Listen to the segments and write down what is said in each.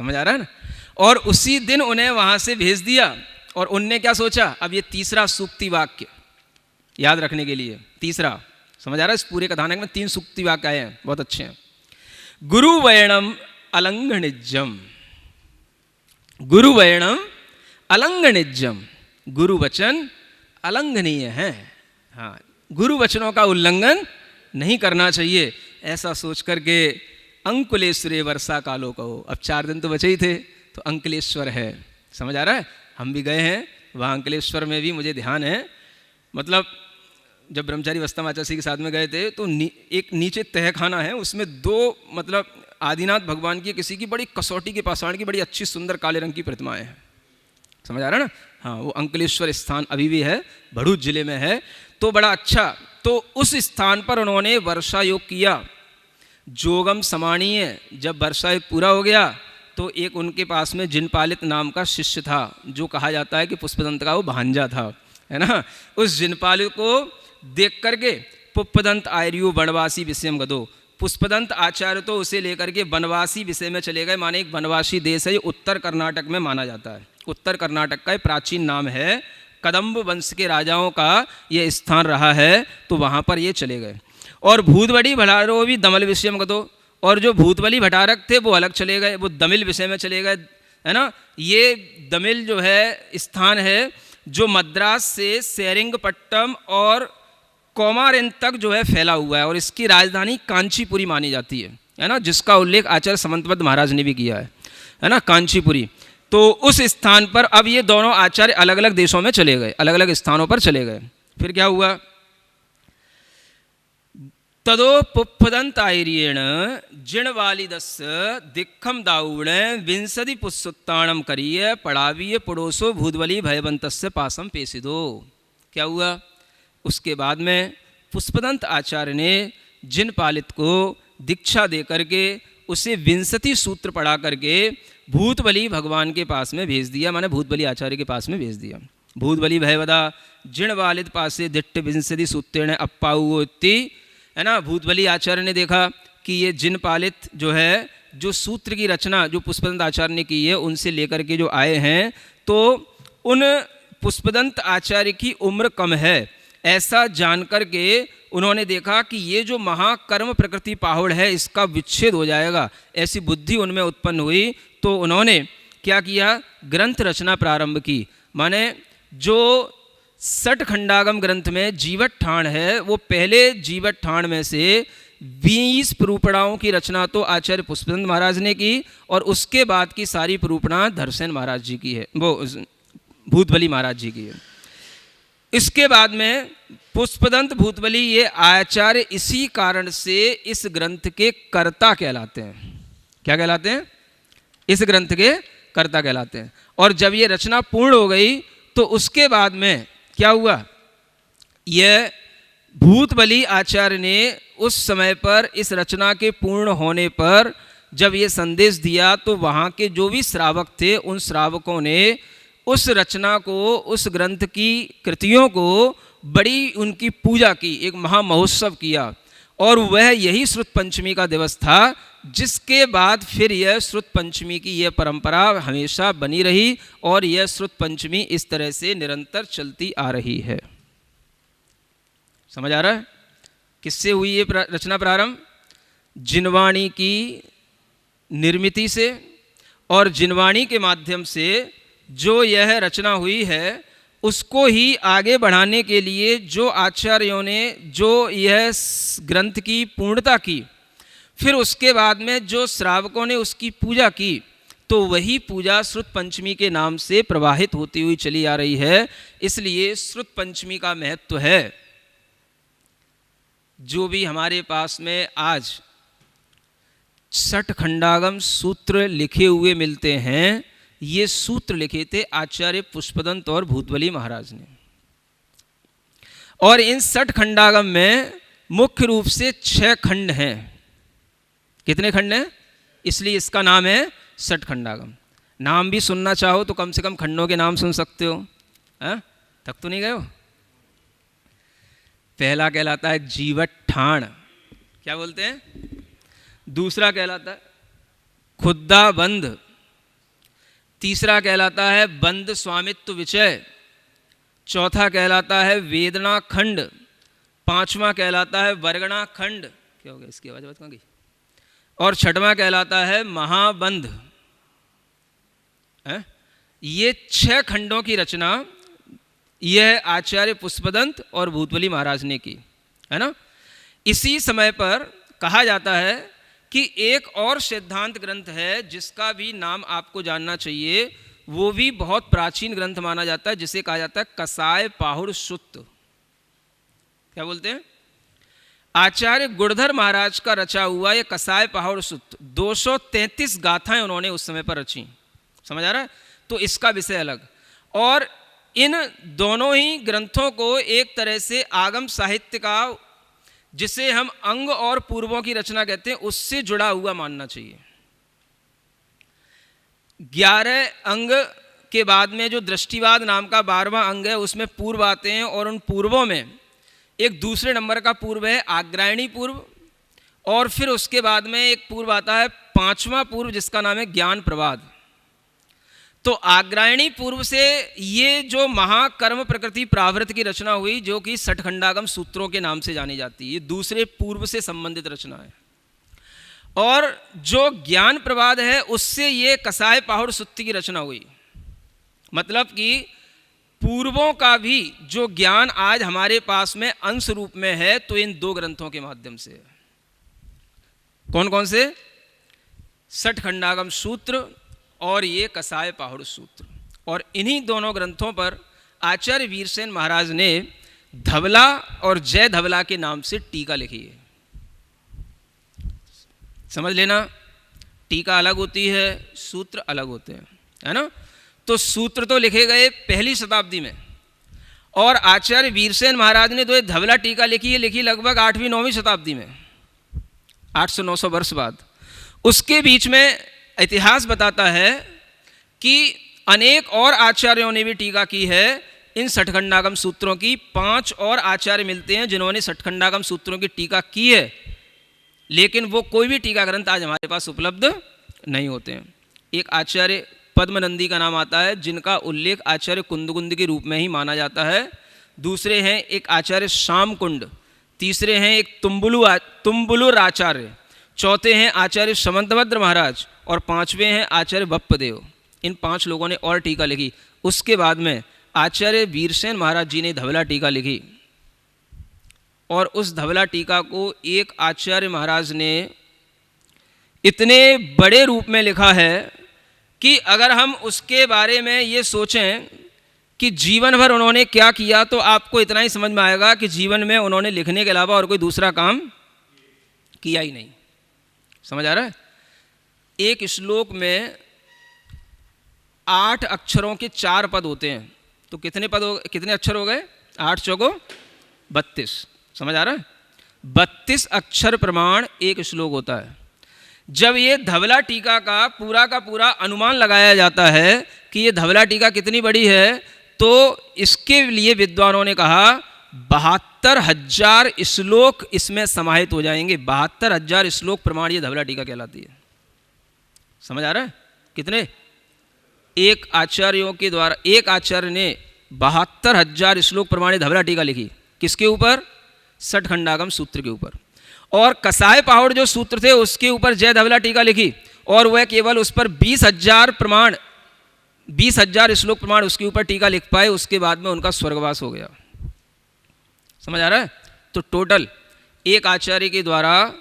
समझ आ रहा है ना। और उसी दिन उन्हें वहां से भेज दिया। और उनने क्या सोचा, अब ये तीसरा सूक्ति वाक्य याद रखने के लिए, तीसरा, समझ आ रहा है, इस पूरे कथानक में 3 सूक्ति वाक्य आए हैं, बहुत अच्छे हैं। गुरु वैणम अलंघनिज्जम, गुरु वैणम अलंघनिज्जम, गुरु वचन अलंघनीय है। हाँ, गुरु वचनों का उल्लंघन नहीं करना चाहिए, ऐसा सोच करके अंकुलेश्वरे वर्षा कालो कहो। अब 4 दिन तो बचे ही थे, तो अंकलेश्वर है, समझ आ रहा है। हम भी गए हैं वहाँ, अंकलेश्वर में भी मुझे ध्यान है। मतलब जब ब्रह्मचारी वस्तामाचासी के साथ में गए थे तो एक नीचे तहखाना है, उसमें 2 मतलब आदिनाथ भगवान की किसी की बड़ी कसौटी के पाषाण की बड़ी अच्छी सुंदर काले रंग की प्रतिमाएं हैं, समझ आ रहा है ना। हाँ, वो अंकलेश्वर स्थान अभी भी है, भरूच जिले में है, तो बड़ा अच्छा। तो उस स्थान पर उन्होंने वर्षा योग किया, जोगम समाणीय। जब वर्षा योग पूरा हो गया तो एक उनके पास में जिनपालित नाम का शिष्य था, जो कहा जाता है कि पुष्पदंत का वो भांजा था, है ना। उस जिनपालित को देख करके पुष्पदंत आर्यो वनवासी विषयम गदो, पुष्पदंत आचार्य तो उसे लेकर के वनवासी विषय में चले गए। माने एक वनवासी देश है, ये उत्तर कर्नाटक में माना जाता है, उत्तर कर्नाटक का प्राचीन नाम है, कदम्ब वंश के राजाओं का ये स्थान रहा है, तो वहाँ पर ये चले गए। और भूतबड़ी भटारो भी दमल विषयम गदो, और जो भूतबली भटारक थे वो अलग चले गए, वो दमिल विषय में चले गए, है ना। ये दमिल जो है स्थान है जो मद्रास से सेरिंगपट्टम और कोमारिन तक जो है फैला हुआ है, और इसकी राजधानी कांचीपुरी मानी जाती है ना, जिसका उल्लेख आचार्य समंतबद्ध महाराज ने भी किया है ना, कांचीपुरी। तो उस स्थान पर अब ये दोनों आचार्य अलग अलग देशों में चले गए, अलग अलग स्थानों पर चले गए। फिर क्या हुआ, तदो पुष्पदंत आर्येण जिणवालिदस्य दिक्खम दाऊण विंशति पुष्सुत्ताणम करिय पड़ावीय पड़ोसो भूतबली भयवंतस्य पासम पेशिदो। क्या हुआ, उसके बाद में पुष्पदंत आचार्य ने जिनपालित को दीक्षा दे करके उसे विंशति सूत्र पढ़ा करके भूतबली भगवान के पास में भेज दिया, माने भूतबली आचार्य के पास में भेज दिया। भूतबली भयवदा जिणवालिद पासे दिट्ट विंशति सूत्रेण अप्पाउति, है ना। भूतबली आचार्य ने देखा कि ये जिनपालित जो है, जो सूत्र की रचना जो पुष्पदंत आचार्य ने की है, उनसे लेकर के जो आए हैं, तो उन पुष्पदंत आचार्य की उम्र कम है, ऐसा जानकर के उन्होंने देखा कि ये जो महाकर्म प्रकृति पाहुड़ है इसका विच्छेद हो जाएगा, ऐसी बुद्धि उनमें उत्पन्न हुई। तो उन्होंने क्या किया, ग्रंथ रचना प्रारंभ की। माने जो 60 खंडागम ग्रंथ में जीवट ठाण है, वो पहले जीवट ठाण में से 20 प्रूपणाओं की रचना तो आचार्य पुष्पदंत महाराज ने की, और उसके बाद की सारी प्रूपणा धरसेन महाराज जी की है, वो भूतबली महाराज जी की है। इसके बाद में पुष्पदंत भूतबली ये आचार्य इसी कारण से इस ग्रंथ के कर्ता कहलाते हैं। क्या कहलाते हैं, इस ग्रंथ के कर्ता कहलाते हैं। और जब ये रचना पूर्ण हो गई तो उसके बाद में क्या हुआ, यह भूतबली आचार्य ने उस समय पर इस रचना के पूर्ण होने पर जब ये संदेश दिया, तो वहाँ के जो भी श्रावक थे उन श्रावकों ने उस रचना को, उस ग्रंथ की कृतियों को बड़ी उनकी पूजा की, एक महामहोत्सव किया। और वह यही श्रुत पंचमी का दिवस था, जिसके बाद फिर यह श्रुत पंचमी की यह परंपरा हमेशा बनी रही, और यह श्रुत पंचमी इस तरह से निरंतर चलती आ रही है। समझ आ रहा है, किससे हुई ये रचना प्रारंभ, जिनवाणी की निर्मिति से, और जिनवाणी के माध्यम से जो यह रचना हुई है उसको ही आगे बढ़ाने के लिए जो आचार्यों ने जो यह ग्रंथ की पूर्णता की, फिर उसके बाद में जो श्रावकों ने उसकी पूजा की, तो वही पूजा श्रुत पंचमी के नाम से प्रवाहित होती हुई चली आ रही है। इसलिए श्रुत पंचमी का महत्व है। जो भी हमारे पास में आज 60 खंडागम सूत्र लिखे हुए मिलते हैं, ये सूत्र लिखे थे आचार्य पुष्पदंत और भूतबली महाराज ने। और इन 60 खंडागम में मुख्य रूप से 6 खंड हैं। कितने खंड हैं, इसलिए इसका नाम है 60 खंडागम। नाम भी सुनना चाहो तो कम से कम खंडों के नाम सुन सकते हो, तक तो नहीं गए हो। पहला कहलाता है जीवट ठाण, क्या बोलते हैं। दूसरा कहलाता है खुद्दा बंध, तीसरा कहलाता है बंद स्वामित्व विचय, चौथा कहलाता है वेदना खंड, पांचवा कहलाता है वर्गणा खंड, क्या हो गया इसकी आवाज कहाँ गई, और छठवां कहलाता है महाबंध है? ये 6 खंडों की रचना यह आचार्य पुष्पदंत और भूतबली महाराज ने की है ना। इसी समय पर कहा जाता है कि एक और सिद्धांत ग्रंथ है जिसका भी नाम आपको जानना चाहिए, वो भी बहुत प्राचीन ग्रंथ माना जाता है, जिसे कहा जाता है कसाय पाहुड़ सुत्त। क्या बोलते हैं? आचार्य गुणधर महाराज का रचा हुआ ये कसाय पाहुड़ सुत्त 233 गाथाएं उन्होंने उस समय पर रची। समझ आ रहा है? तो इसका विषय अलग। और इन दोनों ही ग्रंथों को एक तरह से आगम साहित्य का, जिसे हम अंग और पूर्वों की रचना कहते हैं, उससे जुड़ा हुआ मानना चाहिए। 11 अंग के बाद में जो दृष्टिवाद नाम का 12वां अंग है, उसमें पूर्व आते हैं, और उन पूर्वों में एक दूसरे नंबर का पूर्व है आग्रायणी पूर्व, और फिर उसके बाद में एक पूर्व आता है 5वां पूर्व जिसका नाम है ज्ञान प्रवाद। तो आग्रायणी पूर्व से ये जो महाकर्म प्रकृति प्रावृत की रचना हुई, जो कि सठखंडागम सूत्रों के नाम से जानी जाती है, ये दूसरे पूर्व से संबंधित रचना है। और जो ज्ञान प्रवाद है उससे ये कसाय पाहुड़ सुत्त की रचना हुई। मतलब कि पूर्वों का भी जो ज्ञान आज हमारे पास में अंश रूप में है, तो इन 2 ग्रंथों के माध्यम से है। कौन कौन से? सठखंडागम सूत्र और ये कसाय पाहुड़ सूत्र। और इन्हीं दोनों ग्रंथों पर आचार्य वीरसेन महाराज ने धवला और जय धवला के नाम से टीका लिखी है। समझ लेना, टीका अलग होती है, सूत्र अलग होते हैं, है ना। तो सूत्र तो लिखे गए 1ली शताब्दी में, और आचार्य वीरसेन महाराज ने तो ये धवला टीका लिखी है, लिखी लगभग 8वीं-9वीं शताब्दी में, 800-900 वर्ष बाद। उसके बीच में इतिहास बताता है कि अनेक और आचार्यों ने भी टीका की है इन सठखंडागम सूत्रों की। 5 और आचार्य मिलते हैं जिन्होंने सठखंडागम सूत्रों की टीका की है, लेकिन वो कोई भी टीका ग्रंथ आज हमारे पास उपलब्ध नहीं होते हैं। एक आचार्य पद्मनंदी का नाम आता है, जिनका उल्लेख आचार्य कुंदकुंद के रूप में ही माना जाता है। दूसरे हैं एक आचार्य श्यामकुंड, तीसरे हैं एक तुम्बुलुर आचार्य, चौथे हैं आचार्य समंतभद्र महाराज, और 5वें हैं आचार्य बप्पदेव। इन 5 लोगों ने और टीका लिखी। उसके बाद में आचार्य वीरसेन महाराज जी ने धवला टीका लिखी, और उस धवला टीका को एक आचार्य महाराज ने इतने बड़े रूप में लिखा है कि अगर हम उसके बारे में ये सोचें कि जीवन भर उन्होंने क्या किया, तो आपको इतना ही समझ में आएगा कि जीवन में उन्होंने लिखने के अलावा और कोई दूसरा काम किया ही नहीं। समझ आ रहा है? एक श्लोक में 8 अक्षरों के 4 पद होते हैं, तो कितने अक्षर हो गए? 8 चौको 32। समझ आ रहा है? 32 अक्षर प्रमाण एक श्लोक होता है। जब ये धवला टीका का पूरा अनुमान लगाया जाता है कि ये धवला टीका कितनी बड़ी है, तो इसके लिए विद्वानों ने कहा 72,000 श्लोक इसमें समाहित हो जाएंगे। 72,000 श्लोक प्रमाण ये धवला टीका कहलाती है। समझ आ रहा है? कितने? एक आचार्य ने 72,000 श्लोक प्रमाणित धवला टीका लिखी। किसके ऊपर? सठखंडागम सूत्र के ऊपर। और कसाय पाहुड़ जो सूत्र थे उसके ऊपर जय धवला टीका लिखी, और वह केवल उस पर 20,000 श्लोक प्रमाण उसके ऊपर टीका लिख पाए। उसके बाद में उनका स्वर्गवास हो गया। समझ आ रहा है? तो टोटल एक आचार्य के द्वारा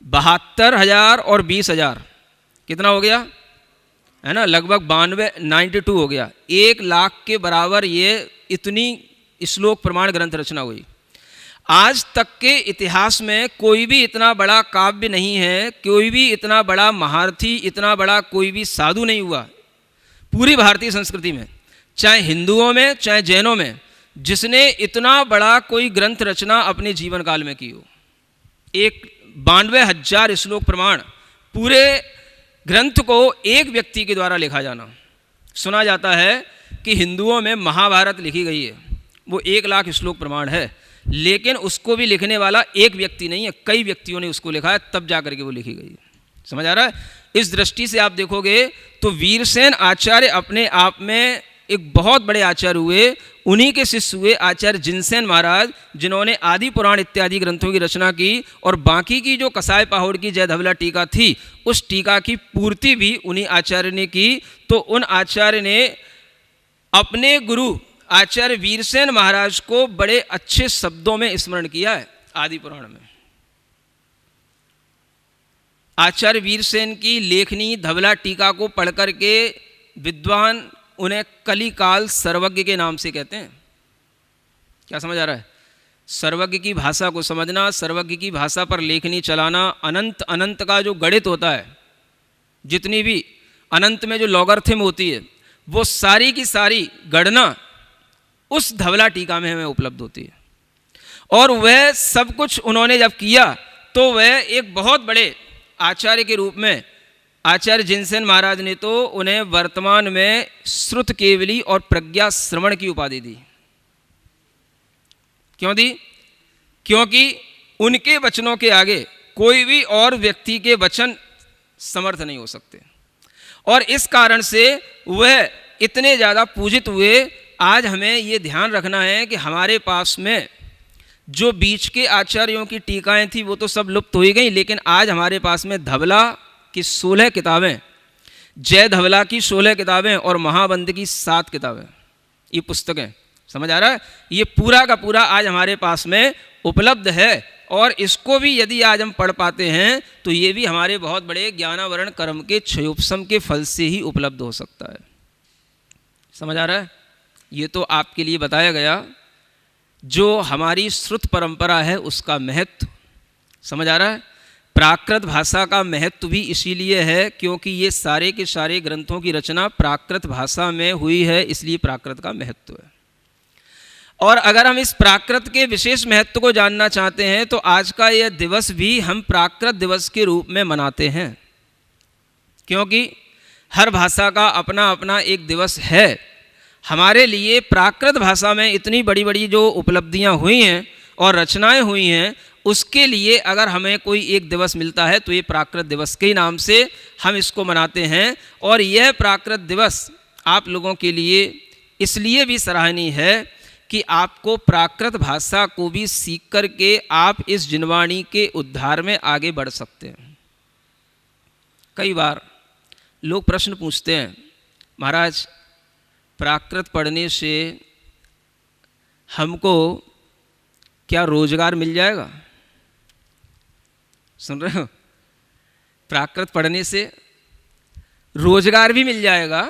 72,000 और 20,000 कितना हो गया? है ना, लगभग 92 हो गया। 1 लाख के बराबर ये इतनी श्लोक प्रमाण ग्रंथ रचना हुई। आज तक के इतिहास में कोई भी इतना बड़ा काव्य नहीं है, कोई भी इतना बड़ा महारथी, इतना बड़ा कोई भी साधु नहीं हुआ पूरी भारतीय संस्कृति में, चाहे हिंदुओं में चाहे जैनों में, जिसने इतना बड़ा कोई ग्रंथ रचना अपने जीवन काल में की हो। 92,000 श्लोक प्रमाण पूरे ग्रंथ को एक व्यक्ति के द्वारा लिखा जाना। सुना जाता है कि हिंदुओं में महाभारत लिखी गई है, वो 1 लाख श्लोक प्रमाण है, लेकिन उसको भी लिखने वाला एक व्यक्ति नहीं है, कई व्यक्तियों ने उसको लिखा है, तब जाकर के वो लिखी गई है। समझ आ रहा है? इस दृष्टि से आप देखोगे तो वीरसेन आचार्य अपने आप में एक बहुत बड़े आचार्य हुए। उन्हीं के शिष्य हुए आचार्य जिनसेन महाराज, जिन्होंने आदि पुराण इत्यादि ग्रंथों की रचना की, और बाकी की जो कसाय पाहुड़ की जय धवला टीका थी, उस टीका की पूर्ति भी उन्हीं आचार्य ने की। तो उन आचार्य ने अपने गुरु आचार्य वीरसेन महाराज को बड़े अच्छे शब्दों में स्मरण किया है आदि पुराण में। आचार्य वीरसेन की लेखनी धवला टीका को पढ़ करके विद्वान उन्हें कलिकाल सर्वज्ञ के नाम से कहते हैं। क्या समझ आ रहा है? सर्वज्ञ की भाषा को समझना, सर्वज्ञ की भाषा पर लेखनी चलाना, अनंत अनंत का जो गणित होता है, जितनी भी अनंत में जो लॉगरिथम होती है, वो सारी की सारी गणना उस धवला टीका में हमें उपलब्ध होती है। और वह सब कुछ उन्होंने जब किया तो वह एक बहुत बड़े आचार्य के रूप में आचार्य जिनसेन महाराज ने तो उन्हें वर्तमान में श्रुत केवली और प्रज्ञा श्रवण की उपाधि दी। क्यों दी? क्योंकि उनके वचनों के आगे कोई भी और व्यक्ति के वचन समर्थ नहीं हो सकते, और इस कारण से वह इतने ज़्यादा पूजित हुए। आज हमें ये ध्यान रखना है कि हमारे पास में जो बीच के आचार्यों की टीकाएं थी वो तो सब लुप्त हो ही गई, लेकिन आज हमारे पास में धवला की 16 किताबें, जय धवला की 16 किताबें और महाबंद की 7 किताबें, ये पुस्तकें, समझ आ रहा है? ये पूरा का पूरा आज हमारे पास में उपलब्ध है, और इसको भी यदि आज हम पढ़ पाते हैं तो ये भी हमारे बहुत बड़े ज्ञानावरण कर्म के क्षयोपशम के फल से ही उपलब्ध हो सकता है। समझ आ रहा है? ये तो आपके लिए बताया गया जो हमारी श्रुत परंपरा है उसका महत्व। समझ आ रहा है? प्राकृत भाषा का महत्व भी इसीलिए है क्योंकि ये सारे के सारे ग्रंथों की रचना प्राकृत भाषा में हुई है, इसलिए प्राकृत का महत्व है। और अगर हम इस प्राकृत के विशेष महत्व को जानना चाहते हैं तो आज का यह दिवस भी हम प्राकृत दिवस के रूप में मनाते हैं, क्योंकि हर भाषा का अपना अपना एक दिवस है। हमारे लिए प्राकृत भाषा में इतनी बड़ी बड़ी जो उपलब्धियां हुई हैं और रचनाएं हुई हैं, उसके लिए अगर हमें कोई एक दिवस मिलता है तो ये प्राकृत दिवस के नाम से हम इसको मनाते हैं। और यह प्राकृत दिवस आप लोगों के लिए इसलिए भी सराहनीय है कि आपको प्राकृत भाषा को भी सीख करके आप इस जिनवाणी के उद्धार में आगे बढ़ सकते हैं। कई बार लोग प्रश्न पूछते हैं, महाराज प्राकृत पढ़ने से हमको क्या रोजगार मिल जाएगा? सुन रहे हो? प्राकृत पढ़ने से रोजगार भी मिल जाएगा,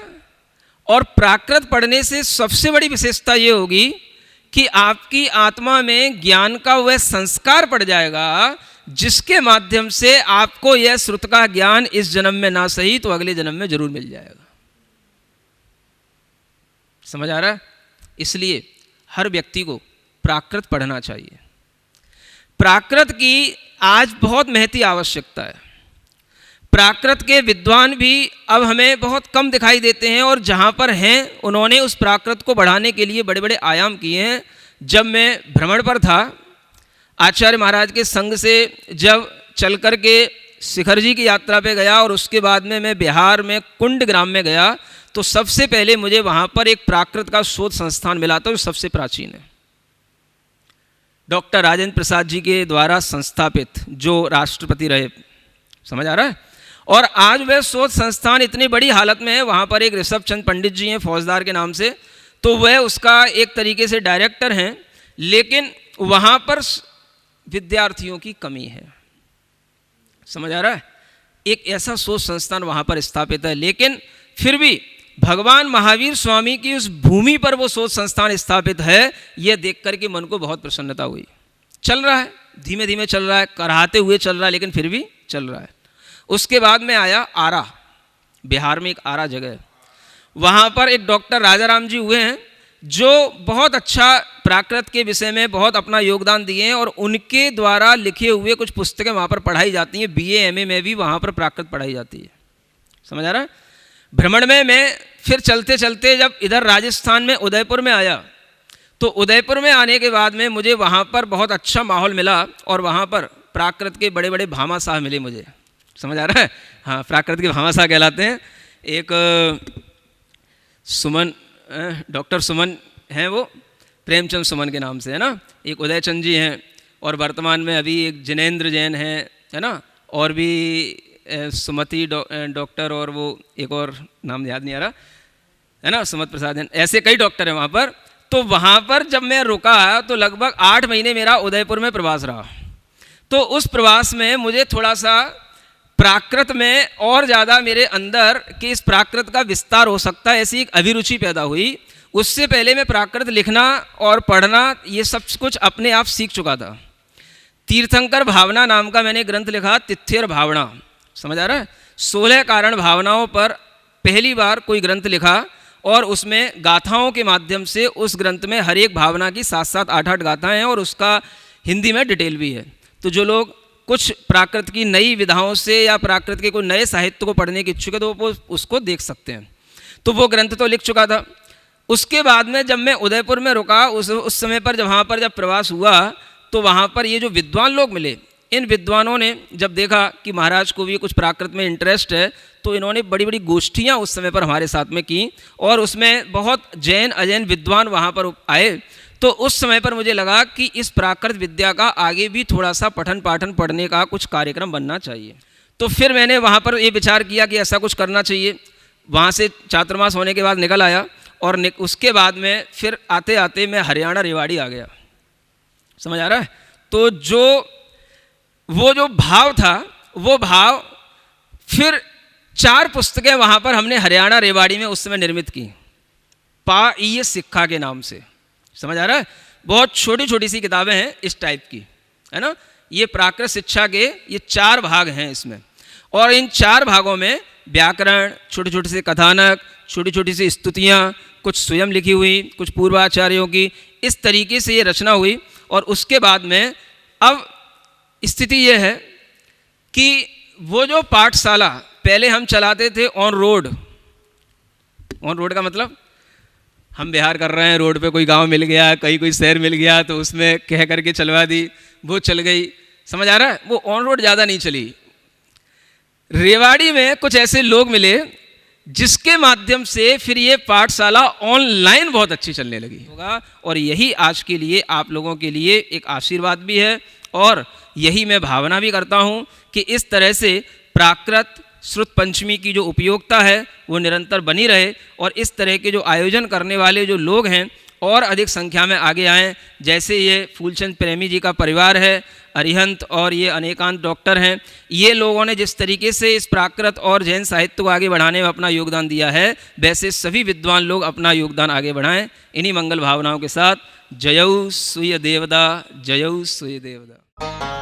और प्राकृत पढ़ने से सबसे बड़ी विशेषता ये होगी कि आपकी आत्मा में ज्ञान का वह संस्कार पड़ जाएगा जिसके माध्यम से आपको यह श्रुत का ज्ञान इस जन्म में ना सही तो अगले जन्म में जरूर मिल जाएगा। समझ आ रहा है? इसलिए हर व्यक्ति को प्राकृत पढ़ना चाहिए। प्राकृत की आज बहुत महती आवश्यकता है। प्राकृत के विद्वान भी अब हमें बहुत कम दिखाई देते हैं, और जहाँ पर हैं उन्होंने उस प्राकृत को बढ़ाने के लिए बड़े बड़े आयाम किए हैं। जब मैं भ्रमण पर था आचार्य महाराज के संग से, जब चल कर के शिखर जी की यात्रा पे गया और उसके बाद में मैं बिहार में कुंड ग्राम में गया, तो सबसे पहले मुझे वहाँ पर एक प्राकृत का शोध संस्थान मिला था जो सबसे प्राचीन है, डॉक्टर राजेंद्र प्रसाद जी के द्वारा संस्थापित, जो राष्ट्रपति रहे। समझ आ रहा है? और आज वह शोध संस्थान इतनी बड़ी हालत में है, वहाँ पर एक ऋषभ चंद पंडित जी हैं फौजदार के नाम से, तो वह उसका एक तरीके से डायरेक्टर हैं, लेकिन वहाँ पर विद्यार्थियों की कमी है। समझ आ रहा है? एक ऐसा शोध संस्थान वहाँ पर स्थापित है, लेकिन फिर भी भगवान महावीर स्वामी की उस भूमि पर वो शोध संस्थान स्थापित है, यह देख करके मन को बहुत प्रसन्नता हुई। चल रहा है, धीमे धीमे चल रहा है, कराहते हुए चल रहा है, लेकिन फिर भी चल रहा है। उसके बाद में आया आरा, बिहार में एक आरा जगह है, वहाँ पर एक डॉक्टर राजाराम जी हुए हैं जो बहुत अच्छा प्राकृत के विषय में बहुत अपना योगदान दिए हैं, और उनके द्वारा लिखे हुए कुछ पुस्तकें वहाँ पर पढ़ाई जाती हैं। BA MA में भी वहाँ पर प्राकृत पढ़ाई जाती है। समझ आ रहा है? भ्रमण में मैं फिर चलते चलते जब इधर राजस्थान में उदयपुर में आया, तो उदयपुर में आने के बाद में मुझे वहाँ पर बहुत अच्छा माहौल मिला, और वहाँ पर प्राकृत के बड़े बड़े भामा साहब मिले मुझे, समझ आ रहा है? हाँ, प्राकृत के भामाशाह कहलाते हैं। एक सुमन, डॉक्टर सुमन हैं, वो प्रेमचंद सुमन के नाम से, है ना। एक उदयचंद जी हैं, और वर्तमान में अभी एक जिनेंद्र जैन है ना, और भी सुमति डॉक्टर, और वो एक और नाम याद नहीं आ रहा, है ना, सुमत प्रसाद जैन। ऐसे कई डॉक्टर हैं वहाँ पर। तो वहाँ पर जब मैं रुका तो लगभग 8 महीने मेरा उदयपुर में प्रवास रहा। तो उस प्रवास में मुझे थोड़ा सा प्राकृत में और ज़्यादा मेरे अंदर कि इस प्राकृत का विस्तार हो सकता है, ऐसी एक अभिरुचि पैदा हुई। उससे पहले मैं प्राकृत लिखना और पढ़ना ये सब कुछ अपने आप सीख चुका था। तीर्थंकर भावना नाम का मैंने ग्रंथ लिखा, तिथ्यर भावना, समझ आ रहा है? 16 कारण भावनाओं पर पहली बार कोई ग्रंथ लिखा, और उसमें गाथाओं के माध्यम से उस ग्रंथ में हर एक भावना की 7-7, 8-8 गाथाएँ हैं, और उसका हिंदी में डिटेल भी है। तो जो लोग कुछ प्राकृत की नई विधाओं से या प्राकृत के कोई नए साहित्य को पढ़ने की इच्छुक है तो वो उसको देख सकते हैं। तो वो ग्रंथ तो लिख चुका था। उसके बाद में जब मैं उदयपुर में रुका, उस समय पर जब वहाँ पर जब प्रवास हुआ, तो वहाँ पर ये जो विद्वान लोग मिले, इन विद्वानों ने जब देखा कि महाराज को भी कुछ प्राकृत में इंटरेस्ट है, तो इन्होंने बड़ी बड़ी गोष्ठियाँ उस समय पर हमारे साथ में की, और उसमें बहुत जैन अजैन विद्वान वहाँ पर आए। तो उस समय पर मुझे लगा कि इस प्राकृत विद्या का आगे भी थोड़ा सा पठन पाठन पढ़ने का कुछ कार्यक्रम बनना चाहिए। तो फिर मैंने वहाँ पर ये विचार किया कि ऐसा कुछ करना चाहिए। वहाँ से चातुर्मास होने के बाद निकल आया, और उसके बाद में फिर आते आते मैं हरियाणा रेवाड़ी आ गया। समझ आ रहा है? तो वो जो भाव था, वो भाव फिर 4 पुस्तकें वहाँ पर हमने हरियाणा रेवाड़ी में उस समय निर्मित की, पा ये सिक्खा के नाम से। समझ आ रहा है? बहुत छोटी छोटी सी किताबें हैं इस टाइप की, है ना। ये प्राकृत शिक्षा के ये 4 भाग हैं इसमें, और इन 4 भागों में व्याकरण, छोटे छोटे से कथानक, छोटी छोटी सी स्तुतियाँ, कुछ स्वयं लिखी हुई, कुछ पूर्वाचार्यों की, इस तरीके से ये रचना हुई। और उसके बाद में अब स्थिति ये है कि वो जो पाठशाला पहले हम चलाते थे ऑन रोड का मतलब हम बिहार कर रहे हैं, रोड पे कोई गांव मिल गया, कहीं कोई शहर मिल गया, तो उसमें कह करके चलवा दी, वो चल गई। समझ आ रहा है? वो ऑन रोड ज़्यादा नहीं चली। रेवाड़ी में कुछ ऐसे लोग मिले जिसके माध्यम से फिर ये पाठशाला ऑनलाइन बहुत अच्छी चलने लगी होगा, और यही आज के लिए आप लोगों के लिए एक आशीर्वाद भी है। और यही मैं भावना भी करता हूँ कि इस तरह से प्राकृत श्रुत पंचमी की जो उपयोगिता है वो निरंतर बनी रहे, और इस तरह के जो आयोजन करने वाले जो लोग हैं और अधिक संख्या में आगे आएँ। जैसे ये फूलचंद प्रेमी जी का परिवार है, अरिहंत और ये अनेकांत डॉक्टर हैं, ये लोगों ने जिस तरीके से इस प्राकृत और जैन साहित्य को आगे बढ़ाने में अपना योगदान दिया है, वैसे सभी विद्वान लोग अपना योगदान आगे बढ़ाएं। इन्हीं मंगल भावनाओं के साथ जयऊ सूर्य देवदा, जयऊ सूर्य देवदा।